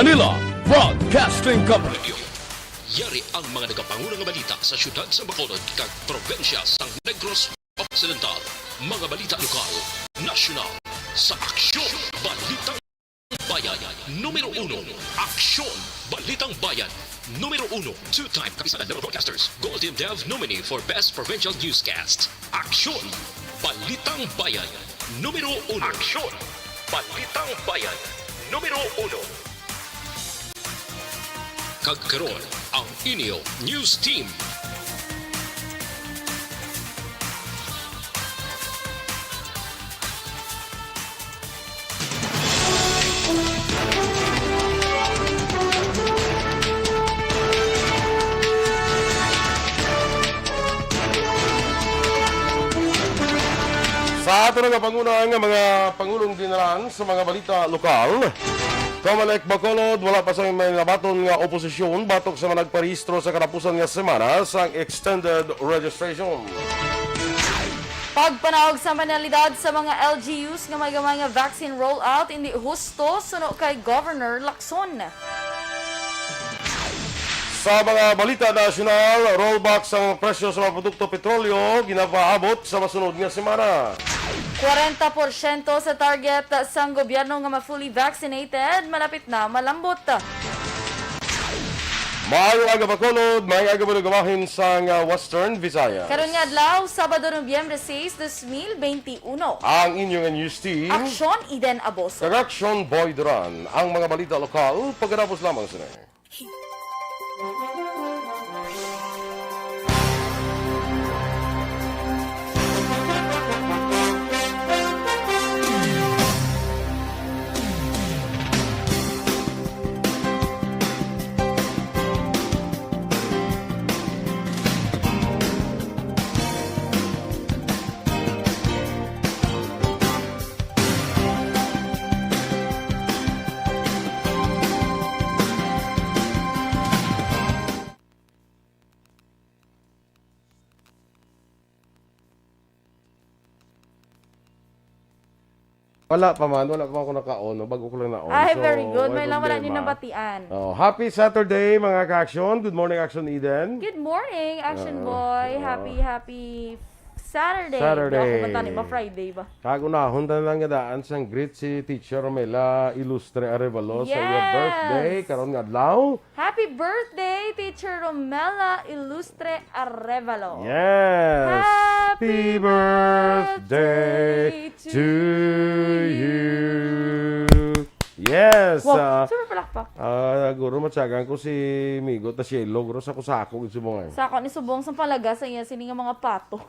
Manila Broadcasting Company. Yari ang mga nagapangunang balita sa syudad sa Bacolod kag probensya sa Negros Occidental. Mga balita lokal, nasyonal, sa Aksyon, Balitang Bayan. Numero 1, Aksyon, Balitang Bayan. Numero 1, two-time kapisanan ng broadcasters, Golden Dev nominee for Best Provincial Newscast. Aksyon, Balitang Bayan. Numero 1, Aksyon, Balitang Bayan. Numero 1. Kagkaroon ang inyo News Team. Sa ato nga pangunang mga pangulong dinaran sa mga balita lokal, Kamalek Bacolod, wala pa sa may nabaton nga oposisyon batok sa mga nagparehistro sa katapusan nga semana sa extended registration. Pagpanahog sa manalidad sa mga LGUs nga may gamay nga vaccine rollout hindi husto suno kay Governor Lacson. Sa mga balita nasyonal, rollback sa presyo sa mga produkto petrolyo ginapaabot sa masunod nga semana. 40% sa target sang gobyerno nga ma-fully vaccinated, malapit na malambot. Maayo aga Bacolod, may aga gawahin sa Western Visayas. Karon nga adlaw, Sabado, Nobyembre 6, 2021. Ang inyong news team, Aksyon, Eden Aboso. Aksyon Boy Duran, ang mga balita lokal, pagkatapos lamang sila. Wala pa ako naka-on. Bago ko lang na-on. Ay, very good. May lang wala nyo problema. nabatian. Oh, happy Saturday mga ka-aksyon. Good morning, Action Eden. Good morning, Action Boy. Happy Saturday. Saturday. Ako matani ba Friday ba? Kagunahon na lang daan sang greet si Teacher Romela Ilustre Arevalo sa iyong Yes. birthday. Karon nga adlaw. Happy birthday, Teacher Romela Ilustre Arevalo. Yes. Happy birthday to you. Yes. Wow, super palakpak. Guro matsagan ko si Migo ta Cielo. Guro sa kusako ito mo ngayon. Sa ako ni subong sa palaga sa iya sini nga mga pato.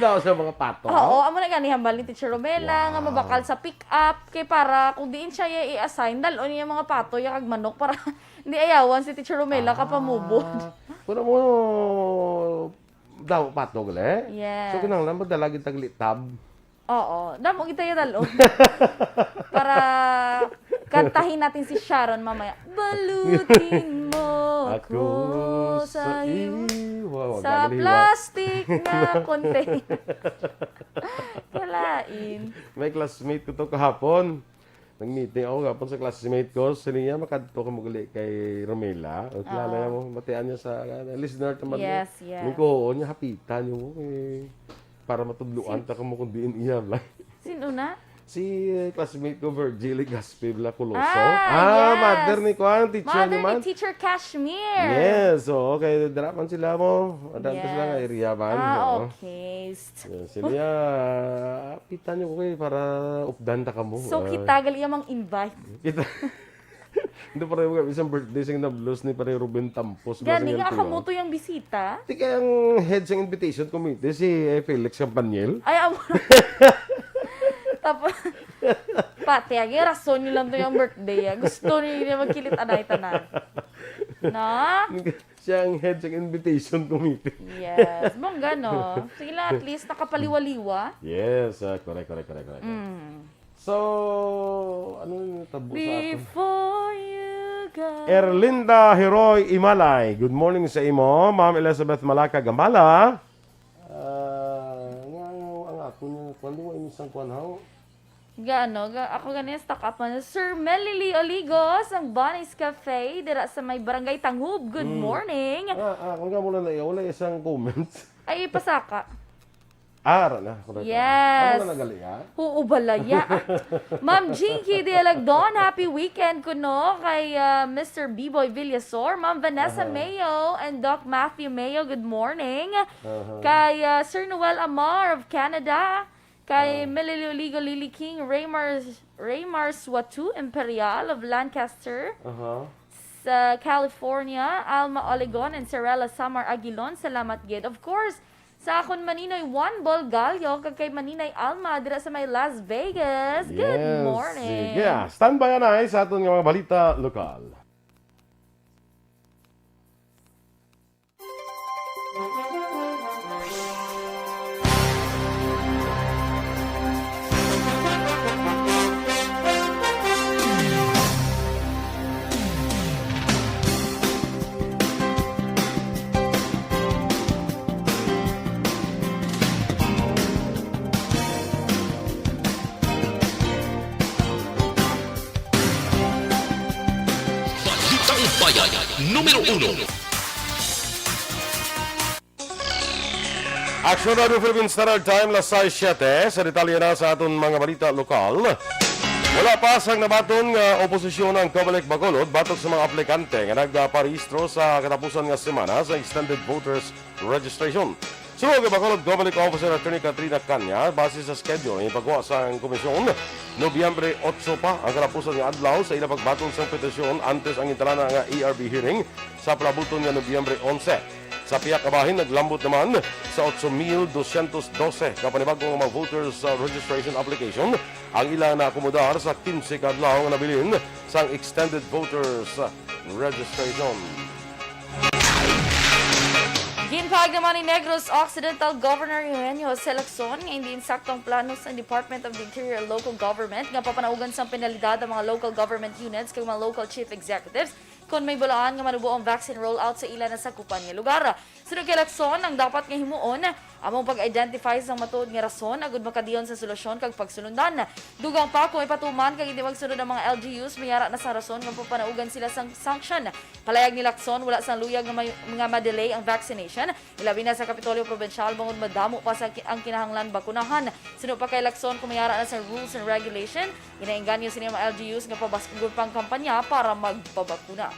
Ano sa mga pato? Oo, amo na gani hambal ni Teacher Romela nga mabakal sa pick up kay para kung diin siya i-assign dalon niya mga pato ya kag manok para hindi ayawan si Teacher Romela kapamubod. Kuno mo daw pato gali. Yes. So kinahanglan magdalagi taglitab. Oo, damo kita yung dalon. Para kantahin natin si Sharon mamaya. Balutin mo ako sa iyo sa plastic na container. Kalain. May classmate ko to kahapon. Nag-meeting ako kahapon sa classmate ko. Sino niya makadto ka magali kay Romela. O kilala mo, batian niya sa listener naman. Yes, yes. May ko, niya hapitan niyo para matudluan ta kamo kung diin iya. Sino na? Si classmate ko Virgil Gaspi Bla Coloso. Yes. Mother ni Kwan, teacher Mother naman. ni Teacher Kashmir. Yes, so okay, darapan sila mo. Adan Yes. sila nga area man. Okay. Yes, sila pitan niyo ko para updan ta kamo. So, kita gali mang invite. Kita. Hindi pa rin isang birthday sing na-blues ni pare Ruben Tampos. Gani nga kamuto yung bisita. Di kaya ang head sa invitation committee si Felix Campaniel. Ay, amo. Tapos, pati, ang rason nyo lang to yung birthday. Gusto niya magkilit anay-tanan. Na? Siya ang head sa invitation committee. Yes. Bongga, no? Sige lang, at least nakapaliwaliwa. Yes, correct. So, ano yung tabo sa atin? Before you go. Erlinda Heroy Imalay. Good morning sa imo, Ma'am Elizabeth Malaka Gamala. Ang ako niya, kundi mo inisang kuwan haw. Ako ganyan, stock up man. Sir Melily Oligos, ang Bonnie's Cafe, dira sa may Barangay Tanghub. Good morning. Kung nga muna na wala isang comments. Ay, ipasaka. Ara na. Yes. Ano na nagali, ha? Balaya. Ma'am Jinky Dialagdon, happy weekend ko no kay Mr. B-Boy Villasor, Ma'am Vanessa Mayo, and Doc Matthew Mayo, good morning. Kay Sir Noel Amar of Canada, kay Melily Oligo Lily King, Raymar Swatu Imperial of Lancaster, sa California, Alma Olegon and Sarella Samar Aguilon, salamat gid. Of course, sa akon Maninoy Juan Bolgalyo, kag kay Maninay Alma, dira sa may Las Vegas. Good morning. Sige. Standby na sa aton nga mga balita lokal. Balitang Bayan, Numero 1. Aksyon Radio Philippines Standard Time, las 6:07. Sa detalye na sa aton mga balita lokal. Wala pa sang nabaton nga oposisyon ang Comelec Bacolod batok sa mga aplikante nga nagparehistro sa katapusan nga semana sa extended voters registration. Sunod kay Bacolod Comelec Officer Attorney Katrina Kanya, base sa schedule ng ipagawa sa komisyon, Nobyembre 8 pa ang katapusan nga adlaw sa ilang pagbaton sa petisyon antes ang intalana nga ERB hearing sa palabuton nga Nobyembre 11. Sa piyak kabahin, naglambot naman sa 8,212 kapanibagong mga voters registration application ang ilang naakomodar sa 15 kadlaw nga nabilin sa extended voters registration. Ginpahag naman ni Negros Occidental Governor Eugenio Aksyon nga hindi insaktong plano sa Department of the Interior and Local Government nga papanaugan sa penalidad ang mga local government units kag mga local chief executives kung may bulaan nga manubo ang vaccine rollout sa ilan na sakupan nga lugar. Sunod kay Aksyon, ang dapat nga himuon among pag-identify sa matuod nga rason agud makadiyon sa solusyon kag pagsulundan. Dugang pa kung ipatuman kag hindi magsunod ang mga LGUs, mayara na sa rason nga papanaugan sila sang sanction. Palayag ni Aksyon, wala sang luyag nga ma-delay ang vaccination. Ilabi na sa Kapitolyo Provincial bangod madamo pa sa ang kinahanglan bakunahan. Sunod pa kay Aksyon, kung mayara na sa rules and regulation, inainganyo sila mga LGUs nga pabaskugon pang kampanya para magpabakuna.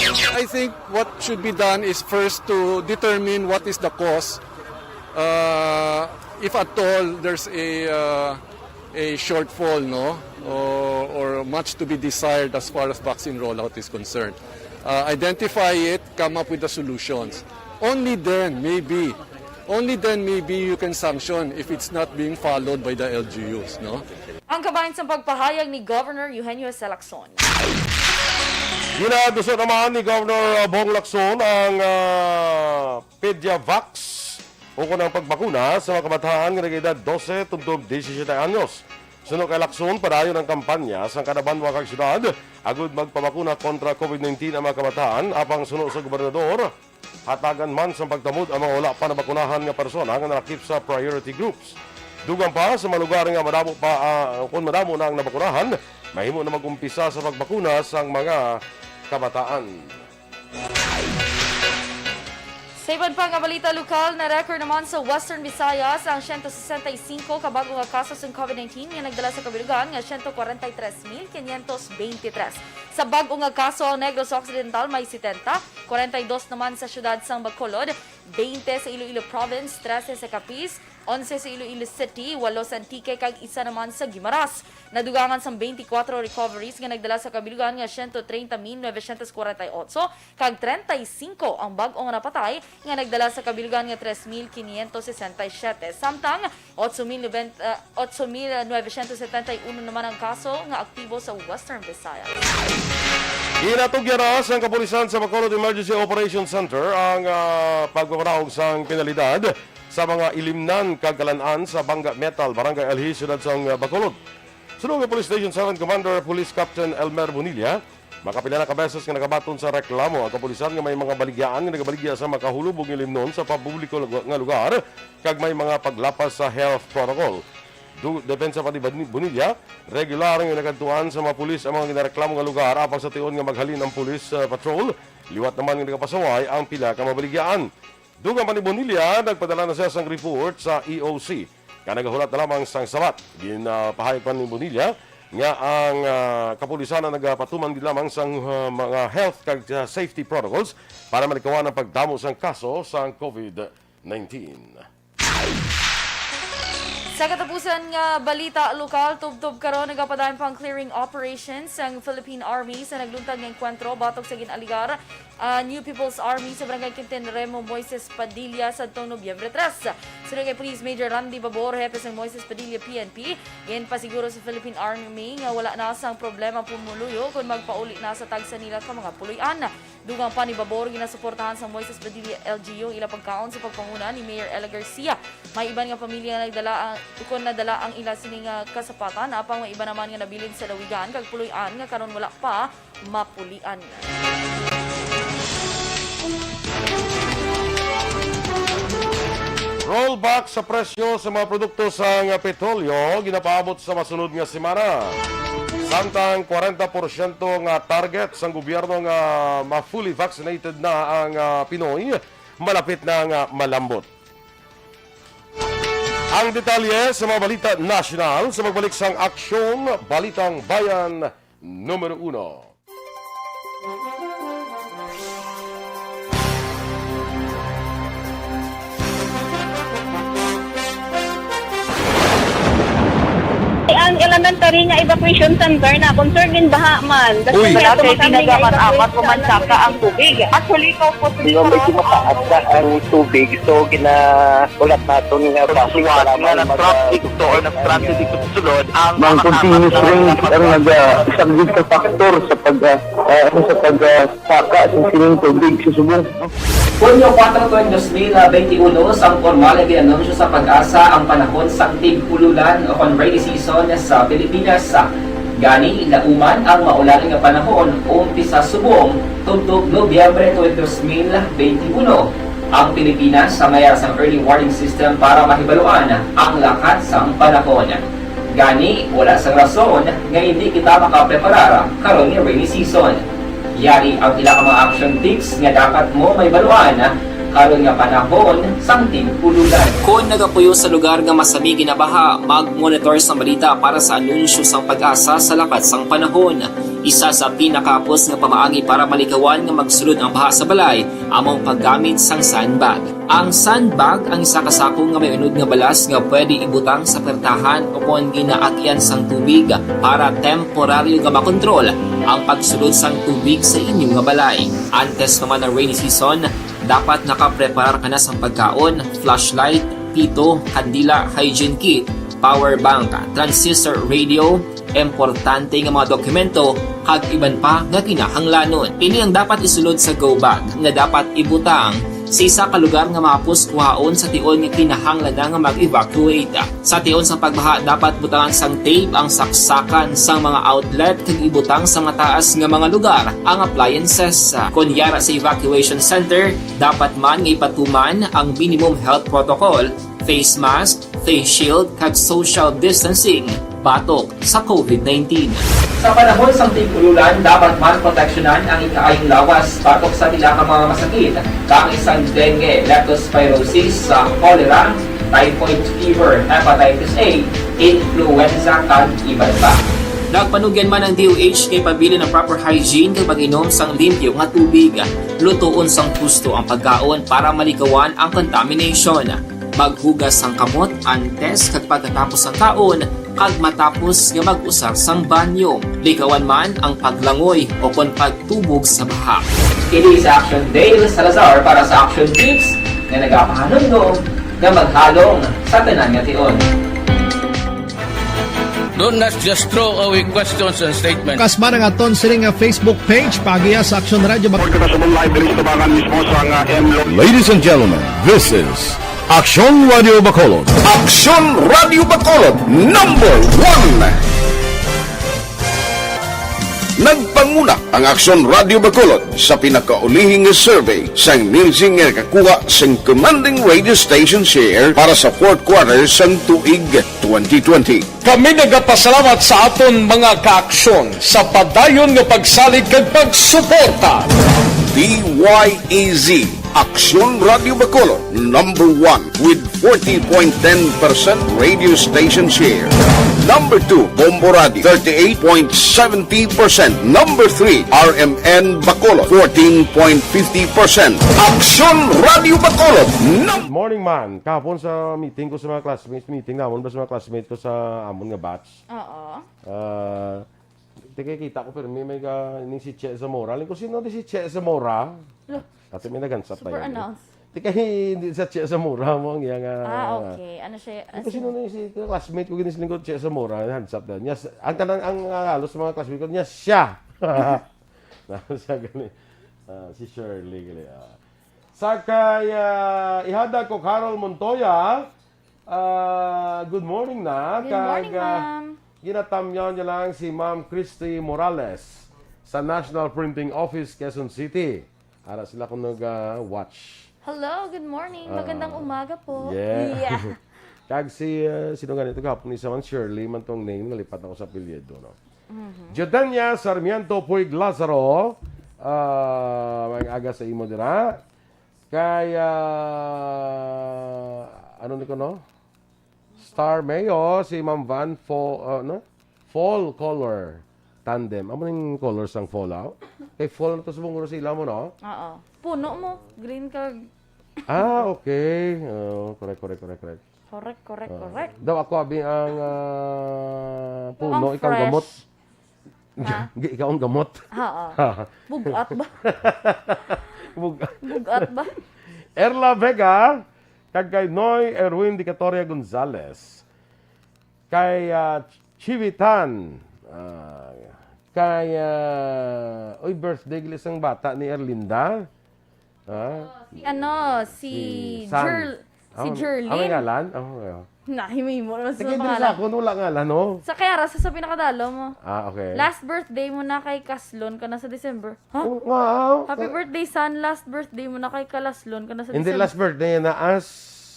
I think what should be done is first to determine what is the cause. If at all there's a shortfall, no, or much to be desired as far as vaccine rollout is concerned. Identify it, come up with the solutions. Only then maybe you can sanction if it's not being followed by the LGUs, no? Ang kabahin sa pagpahayag ni Governor Eugenio Aksyon. Ginaduso naman ni Governor Bong Lacson ang Pediavax o kunang pagbakuna sa mga kabataan nga nag-edad 12 tungtong 17 anyos. Sunod kay Lacson, padayon ang kampanya sa kada banwa kag syudad agud magpabakuna kontra COVID-19 ang mga kabataan apang sunod sa gobernador. Hatagan man sa pagtamod ang mga wala pa nabakunahan nga persona nga nakip sa priority groups. Dugang pa sa mga lugar nga madamo pa kung madamo na ang nabakunahan, mahimo na mag-umpisa sa pagbakuna sa mga kabataan. Sa iban pa nga balita lokal, na record naman sa Western Visayas ang 165 kabago nga kaso sa COVID-19 nga nagdala sa kabilugan nga 143,523. Sa bago nga kaso ang Negros Occidental may 70, 42 naman sa syudad sang Bacolod, 20 sa Iloilo Province, 13 sa Capiz, 11 sa Iloilo City, 8 sa Antique kag isa naman sa Guimaras. Nadugangan sang 24 recoveries nga nagdala sa kabilugan nga 130,948 kag 35 ang bag-ong napatay nga nagdala sa kabilugan nga 3,567. Samtang 8,971 naman ang kaso nga aktibo sa Western Visayas. Inatugyan sa kapulisan sa Bacolod Emergency Operations Center ang pagpapanahog sa penalidad sa mga ilimnan kagalanaan sa Bangga Metal, Barangay Alhi, Siyudad sa Bacolod. Sunod ng Police Station 7 Commander Police Captain Elmer Bonilla, Makapila na kabeses nga nagabaton sa reklamo ang kapulisan nga may mga baligyaan nga nagabaligya sa makahulubog nga limnon sa papubliko nga lugar kag may mga paglapas sa health protocol. Depensa pa ni Bonilla, regular nga nagatuan sa mga pulis ang mga ginareklamo nga lugar apang sa tion nga maghalin ang pulis patrol. Liwat naman nga nagapasaway ang pila ka mabaligyan. Dugang pa ni Bonilla, nagpadala na siya sang report sa EOC. Nagahulat na lamang sang sabat. Ginapahayag pa ni Bonilla nga ang kapulisan na nagpatuman din lamang sang mga health kag safety protocols para malikawan ang pagdamo sang kaso sang COVID-19. Sa katapusan nga balita lokal, tubtob karon nagapadayon pang clearing operations ang Philippine Army sa nagluntad nga enkwentro batok sa ginaligar New People's Army sa Barangay Quinten Remo Moises Padilla sa Nobyembre 3. Sunod kay Police Major Randy Babor, hepe ng Moises Padilla PNP, yan pa siguro sa Philippine Army nga wala na sang problema pumuluyo kung magpauli na sa tagsa nila ka mga puloy-an. Dugang pa ni Babor, ginasuportahan sa Moises Padilla LGU ila pagkaon sa pagpanguna ni Mayor Ella Garcia. May iban nga pamilya nga nagdala kung nadala ang ila sining kasapatan, apang may iba naman nga nabilin sa lawigan kag puloy-an nga karon wala pa mapulian. Rollback sa presyo sa mga produkto sa petrolyo ginapaabot sa masunod nga semana. Samtang 40% nga target sa gobyerno nga ma-fully vaccinated na ang Pinoy, malapit na nga malambot. Ang detalye sa mga balita national sa magbalik sang Aksyon, Balitang Bayan, Numero 1. Ang elementary nga evacuation center na concern din baha man. Uy. Kasi ginagamat-amat kumansaka ang tubig. Actually, ko po Hindi may kumataas na ang tubig. So, ulat nato nga basuhan nga ng traffic to or ng traffic dito sulod ang continuous rain ang isang dito factor sa pagsaka sa sining tubig sa subong. Hunyo 4, 2021, sang formal na ginanunsyo sa pag-asa ang panahon sa tig-ululan o rainy season sa Pilipinas. Gani, lauman ang maulaling nga panahon umpisa subong tubtog Nobyembre 2021. Ang Pilipinas sa mayar sang early warning system para mahibaluan ang lakat sang panahon. Gani, wala sang rason nga hindi kita makapreparar karon nga rainy season. Yari ang ila ka mga action tips nga dapat mo may baluan karon nga panahon sang tig-ululan. Kung nagapuyo sa lugar nga masami ginabaha, mag-monitor sa balita para sa anunsyo sang pag-asa sa lakat sang panahon. Isa sa pinakapos nga pamaagi para malikawan nga magsulod ang baha sa balay, among paggamit sang sandbag. Ang sandbag ang isa ka sako nga may unod nga balas nga pwede ibutang sa pertahan o kung ginaakyan sang tubig para temporaryo nga makontrol ang pagsulod sang tubig sa inyong nga balay. Antes naman ng rainy season, dapat nakapreparar ka na sa pagkaon, flashlight, pito, kandila, hygiene kit, power bank, transistor radio, importante nga mga dokumento, kag iban pa nga kinahanglanon. Ini ang dapat isulod sa go bag nga dapat ibutang sa isa ka lugar nga mapos kuhaon sa tion nga kinahanglan nga mag-evacuate. Sa tion sa pagbaha, dapat butangan sang tape ang saksakan sa mga outlet kag ibutang sa mataas nga mga lugar ang appliances. Kunyara sa evacuation center, dapat man nga ipatuman ang minimum health protocol, face mask, face shield kag social distancing batok sa COVID-19. Sa panahon sa tig-ululan, dapat man proteksyonan ang ikaayong lawas batok sa tila ka mga masakit, kang isang dengue, leptospirosis, cholera, typhoid fever, hepatitis A, influenza, kag iban pa. Nagpanugyan man ang DOH kay pabili ng proper hygiene kay pag-inom sang limpyo nga tubig. Lutuon sang gusto ang pagkaon para malikawan ang contamination. Maghugas sang kamot antes kag pagkatapos ang kaon kag matapos nga mag-usar sang banyo. Likawan man ang paglangoy o kon pagtubog sa baha. Kini sa Action Dale Salazar para sa Action Tips nga nagapahanong nga maghalong sa tanan nga tion. Do not just throw away questions and statements. Kasman ang aton sining nga Facebook page pagiya sa Aksyon Radio. Ladies and gentlemen, this is Aksyon Radio Bacolod. Aksyon Radio Bacolod, number 1. Nagpanguna ang Aksyon Radio Bacolod sa pinakaulihing survey sang Nielsen nga kakuha sang commanding radio station share para sa fourth quarter sang tuig 2020. Kami nagapasalamat sa aton mga kaaksyon sa padayon nga pagsalig kag pagsuporta. DYEZ Aksyon Radio Bacolod, number 1 with 40.10% radio station share. Number 2, Bombo Radio, 38.70%. Number 3, RMN Bacolod, 14.50%. Aksyon Radio Bacolod. Good morning, man. Kahapon sa meeting ko sa mga classmates, meeting namon ba sa mga classmates ko sa amon nga batch? Oo. Kita ko pero may ni si Che Zamora. Alam ko sino di si Che Zamora? Kasi may nagansap tayo. Super announce. Hindi sa Che Zamora mo ang yang Okay. Ano siya? Ano sino na si classmate ko ginis lingkod Che Zamora, handsap daw. Niya ang tanang ang halos mga classmate ko niya siya. Siya gani. Si Shirley gali. Sakay ihada ko Carol Montoya. Good morning na. Good morning, ma'am. Ginatamyan niya lang si Ma'am Christy Morales sa National Printing Office, Quezon City. Ara sila kung nag-watch. Hello, good morning. Magandang umaga po. Yeah. Kag si sino ganito kahapon ni Saman Shirley man tong name nalipat ako sa apelyido no. Jordania Sarmiento Puig Lazaro may aga sa imo dira. Kaya ano ni ko no? Star Mayo si Ma'am Van Fall Color Tandem. Amo ning colors ang fallout. Kay fall to subong sila mo no? Oo. Puno mo. Green kag. Okay. Correct. Correct. Daw ako abi ang puno, Ang ikaw fresh. gamot. Ha? Ikaw ang gamot. Oo. Bugat ba? Bug- Bugat ba? Erla Vega, kag kay Noy Erwin Dicatoria Gonzales. Kay Chivitan, kay oy birthday gilis ang bata ni Erlinda. Si Jerlyn. Ang ngalan? Nahimay mo naman sa Sige, pangalan. sa ako, wala ngalan, no? Sa kaya rasa sa pinakadalo mo. Okay. Last birthday mo na kay Kaslon ka na sa December. Ha? Wow. Happy birthday, son. Last birthday mo na kay Kalaslon ka na sa Hindi December. last birthday na as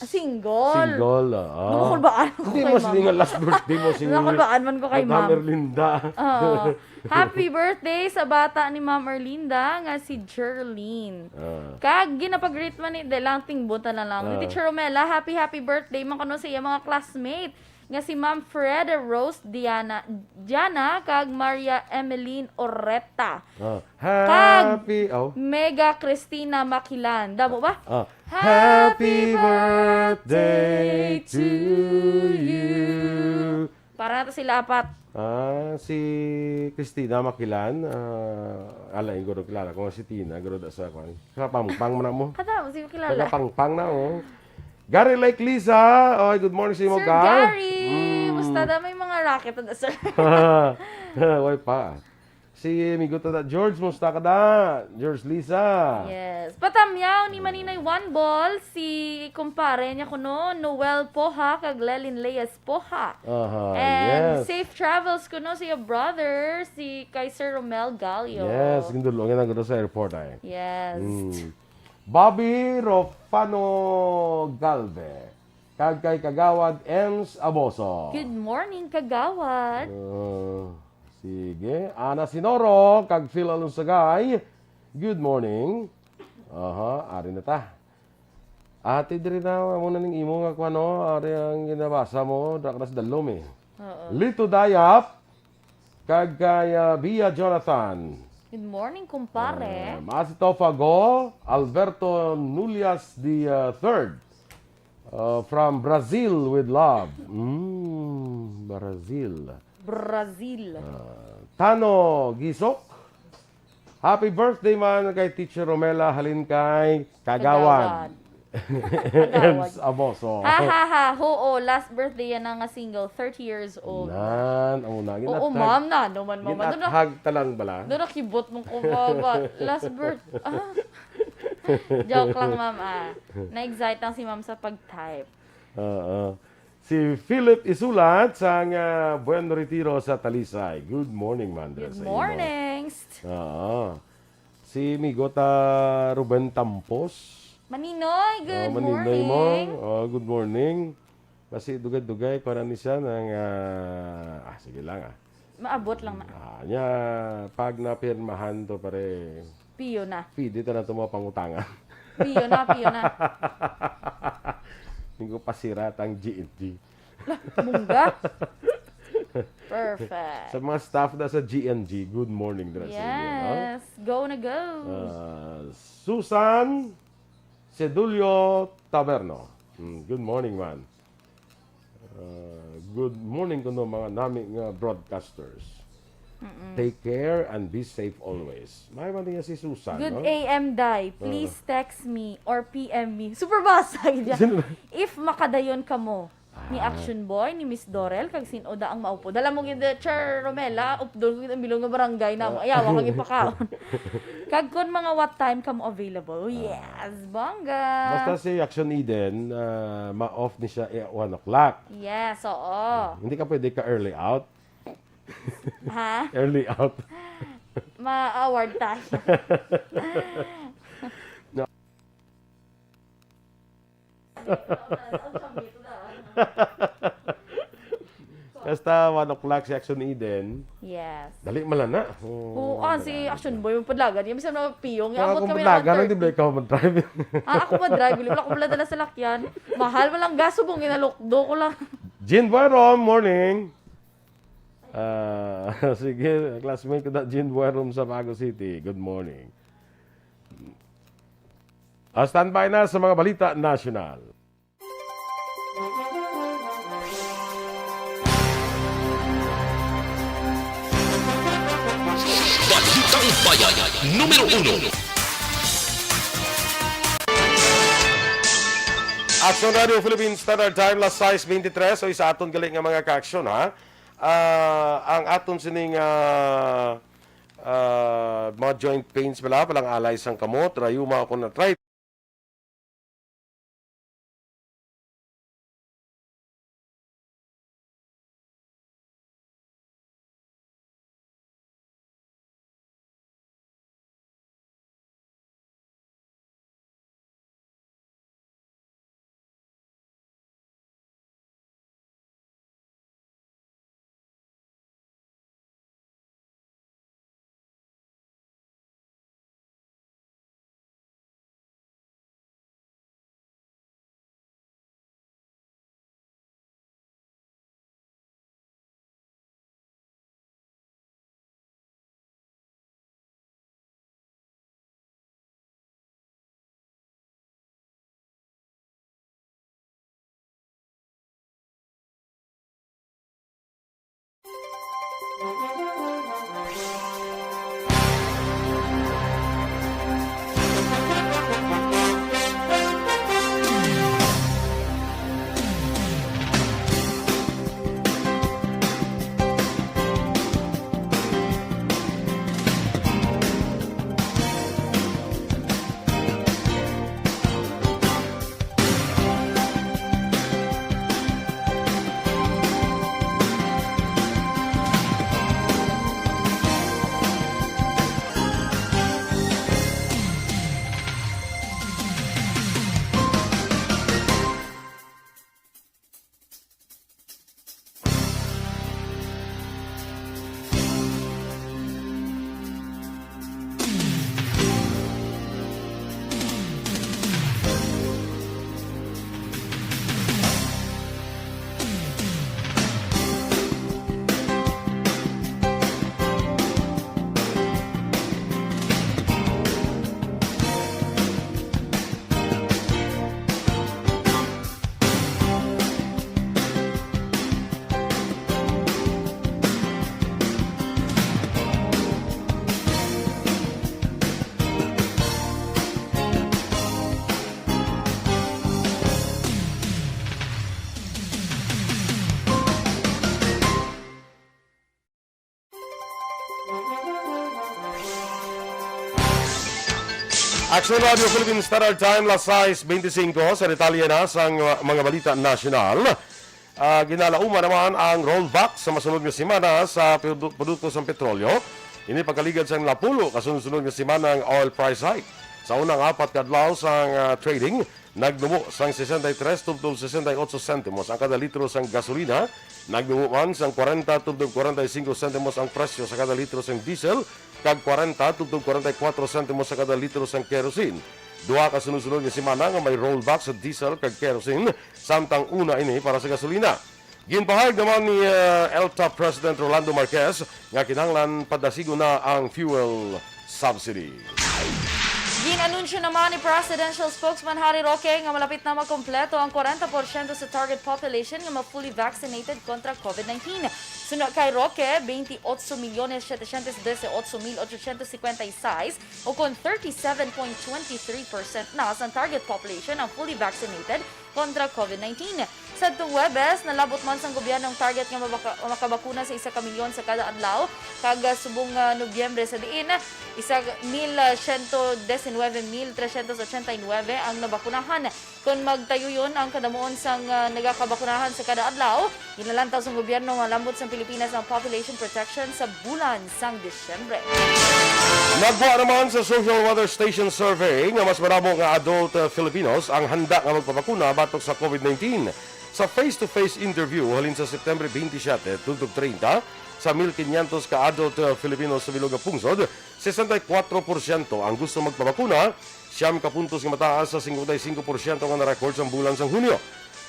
Single. single. Nakulbaan ko Hindi kay mo ma'am. siningal last birthday mo. Nakulbaan man ko kay ma'am. Erlinda. Oo. Happy birthday sa bata ni Ma'am Erlinda nga si Jerlyn. Kag ginapag-greet man ni lang tingbutan na lang. Ni Teacher Romela, happy birthday man kuno sa iya mga classmate nga si Ma'am Freda Rose Diana kag Maria Emeline Oreta. Happy Mega Cristina Makilan. Damo ba? Happy birthday to you. Para na to sila apat. Si Christina Makilan, alain ko rin kilala ko si Tina, garo da sa kwan. Kapangpang mo na mo. Kada mo si kilala. Kapangpang na oh. Gary Lake Lisa, oy, good morning sa imo, Sir Gar. Gary, musta da may mga racket na sir? Way pa. Si amigo to da George, musta ka da? George Lisa. Yes. Patamyaw ni Maninay One Ball, si kumpare niya kuno, Noel Poha, kag Lelin Leyes Poha. And yes. safe travels kuno sa your brother, si kay Sir Romel Gallo. Yes, gindulong yan ang sa airport ay. Yes. Bobby Rofano Galve. Kag kay Kagawad Ems Aboso. Good morning, Kagawad. Sige. Ana Sinoro, kag Phil Alunsagay. Good morning. Ari na ta. Ate diri na muna ning imo nga kuno, ari ang ginabasa mo, daknas dalom eh. Lito Dayap, kag kay Bia Jonathan. Good morning, kumpare. Masito Fago, Alberto Nulias the third. From Brazil with love. Brazil. Tano Gisok. Happy birthday man kay Teacher Romela halin kay Kagawad. Ems Aboso. Last birthday yan nga single, 30 years old. Oo, ma'am na. No man, mama. Ginatag talang bala. Doon nakibot mong kumaba. Last birthday. Joke lang, ma'am. Na-excite lang si ma'am sa pag-type. Si Philip Isulat sa Buen Retiro sa Talisay. Good morning, man. Good morning. Thanks. Si Migota Ruben Tampos. Maninoy, good Maninoy morning. mo. Good morning. Kasi dugay-dugay ko na niya ng... sige lang Maabot lang na. Nya, pag napirmahan to pare... Piyo na. Dito na ito mga pangutangan. Piyo na. Hindi ko pasirat ang GNG. Mungga. Perfect. Sa mga staff na sa GNG, good morning din sa inyo. Yes. Go na go. Susan Sedulio Taberno. Good morning, man. Good morning kuno mga naming broadcasters. Take care and be safe always. May man niya si Susan. Good no? AM, Day. Please text me or PM me. Super basag dyan. If makadayon ka mo ni Action Boy, ni Miss Dorel, kag sinoda ang maupo. Dala mo gid Char Romela, updol ko ang bilong nga barangay na mo. Ayaw, kag ipakaon. Kag kon mga what time ka mo available. Yes, bongga. Basta si Action Eden, ma-off ni siya 1 o'clock. Yes, oo. Hindi ka pwede ka early out. Ha? Early out. Ma-award tayo. Basta 1 o'clock si Action Eden. Yes. Dali malana. Si Action Boy, yung padlagan. Yung bisa na piyong. Kaya Abot kung kami paglagan, ng hindi ba ikaw mag-drive? ako mag-drive. Wala ko pala dala sa lakyan. Mahal mo lang gas. Subong ginalokdo ko lang. Jean Buerom, morning. Sige, classmate ko na Jean Buerom sa Bago City. Good morning. Standby na sa mga balita national. Balitang Bayan, numero 1. Aksyon Radio Philippines Standard Time, last 6:23. So, isa aton galing nga mga ka-aksyon, ha? Ang aton sining mga joint pains pala, palang alay sang kamot, rayuma ako na try. Aksyon Radio Philippines Standard Time, las 6:25 sa detalye na sa mga balita nasyonal. Ginalauma naman ang rollback sa masunod na semana sa produkto sa petrolyo. Ini pagkaligad sa napulo kasunod-sunod nga semana ang oil price hike. Sa unang 4 kadlaw sa trading, nagdumo sang 63 tubtub 68 sentimos ang kada litro sang gasolina, nagdumo man sang 40 tubtub 45 sentimos ang presyo sa kada litro sang diesel, kag 40 tubtub 44 sentimos sa kada litro sang kerosene. Duha ka sunod-sunod nga semana nga may rollback sa diesel kag kerosene, samtang una ini para sa gasolina. Ginpahayag naman ni LTOP President Rolando Marquez nga kinahanglan padasigo na ang fuel subsidy. Ginanunsyo naman ni Presidential Spokesman Harry Roque nga malapit na makompleto ang 40% sa target population nga ma-fully vaccinated kontra COVID-19. Sunod kay Roque, 28,718,856 o kung 37.23% na sa target population ang fully vaccinated kontra COVID-19. Sa itong Webes, nalabot man sa gobyernong target nga makabakuna sa 1 milyon sa kada adlaw. Kag subong Nobyembre sa diin, 1,119,389 ang nabakunahan. Kung magtayo yun ang kadamuon sang nagakabakunahan sa kada adlaw, ginalantaw sa gobyerno malambot sa Pilipinas ang population protection sa bulan sang Disyembre. Nagbuha naman sa Social Weather Station Survey nga mas maramo nga adult Filipinos ang handa nga magpabakuna batok sa COVID-19. Sa face-to-face interview halin sa September 27, 2030, sa 1,500 ka adult Filipinos sa bilog nga pungsod, 64% ang gusto magpabakuna, 9 ka puntos nga mataas sa 55% nga na-record sa bulan sa Hunyo.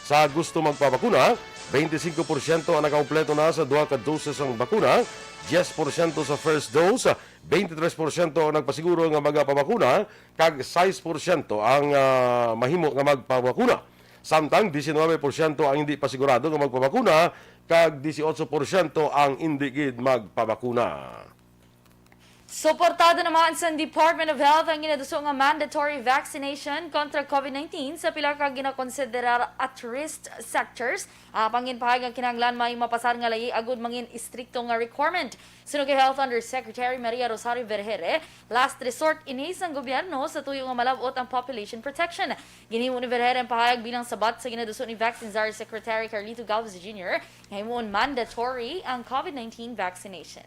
Sa gusto magpabakuna, 25% ang nakakumpleto na sa 2 ka doses ng bakuna, 10% sa first dose, 23% ang nagpasiguro nga magpabakuna, kag 6% ang mahimo nga magpabakuna. Samtang 19% ang hindi pasigurado nga magpabakuna, kag 18% ang hindi gid magpabakuna. Suportado naman sa Department of Health ang ginaduso nga mandatory vaccination kontra COVID-19 sa pila ka ginakonsiderar at-risk sectors. Pangin pahayag ang kinahanglan may mapasar nga layi agud mangin istrikto nga requirement. Sunog kay Health Undersecretary Maria Rosario Vergere, last resort ini sang gobyerno sa tuyo nga malabot ang population protection. Ginhimo ni Vergere ang pahayag bilang sabat sa ginaduso ni Vaccine Czar Secretary Carlito Galvez Jr. nga himuon mandatory ang COVID-19 vaccination.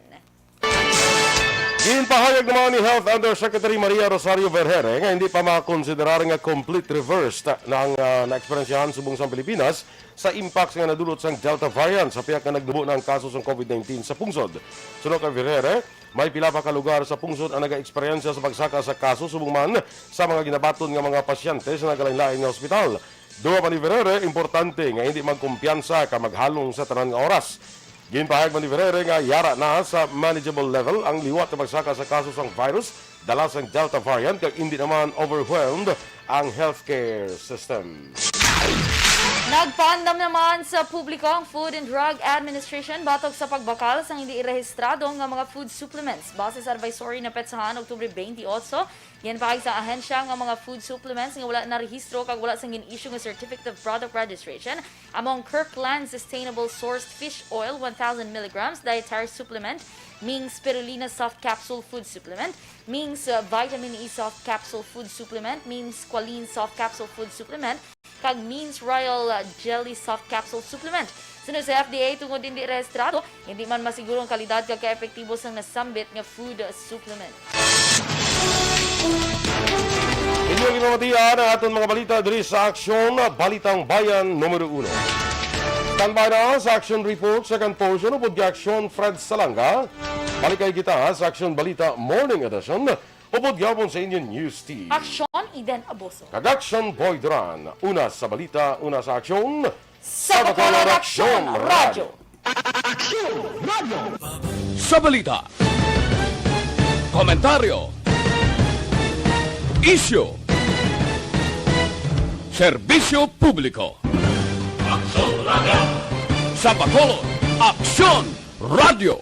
Ginpahayag naman ni Health Undersecretary Maria Rosario Vergere nga hindi pa makonsiderar nga complete reverse ng na-eksperyensyahan subong sa Pilipinas sa impacts nga nadulot sang Delta variant sa piyak nga nagdubo ng kaso sa COVID-19 sa pungsod. Sunod kay Vergere, may pila pa ka lugar sa pungsod ang nag-eksperyensya sa pagsaka sa kaso subong man sa mga ginabaton nga mga pasyente sa nagalain-lain nga ospital. Duwa pa ni Vergere, importante nga hindi magkumpiyansa ka maghalong sa tanan nga oras. Ginpahayag man ni Vergere nga yara na sa manageable level ang liwat na pagsaka sa kaso sang virus dala sang Delta variant kag hindi naman overwhelmed ang healthcare system. Nagpaandam naman sa publiko ang Food and Drug Administration batok sa pagbakal sa hindi irehistrado nga mga food supplements. Base sa advisory na petsahan Oktubre 28, yan pahig sa ahensya nga mga food supplements nga wala na rehistro kag wala sang gin-issue nga Certificate of Product Registration among Kirkland Sustainable Sourced Fish Oil 1,000 mg dietary supplement, Ming's Spirulina Soft Capsule Food Supplement, Ming's Vitamin E Soft Capsule Food Supplement, Ming's Qualine Soft Capsule Food Supplement, kag Ming's Royal Jelly Soft Capsule Supplement. Sunod sa FDA tungod hindi rehistrado, hindi man masiguro ang kalidad kag ka-epektibo sang nasambit nga food supplement. Inyong ginamatian ang aton mga balita diri sa Aksyon, Balitang Bayan Numero 1. Standby na sa Action Report, second portion upod Aksyon Fred Salanga. Balikay kita sa Aksyon Balita Morning Edition upod gapon sa inyong news team. Aksyon, Eden Aboso. Kag Action Boy Duran, una sa balita, una sa aksyon. Sa Bacolod Aksyon Radio. Sa balita, komentaryo, isyu, serbisyo publiko. Sa Bacolod Aksyon Radio.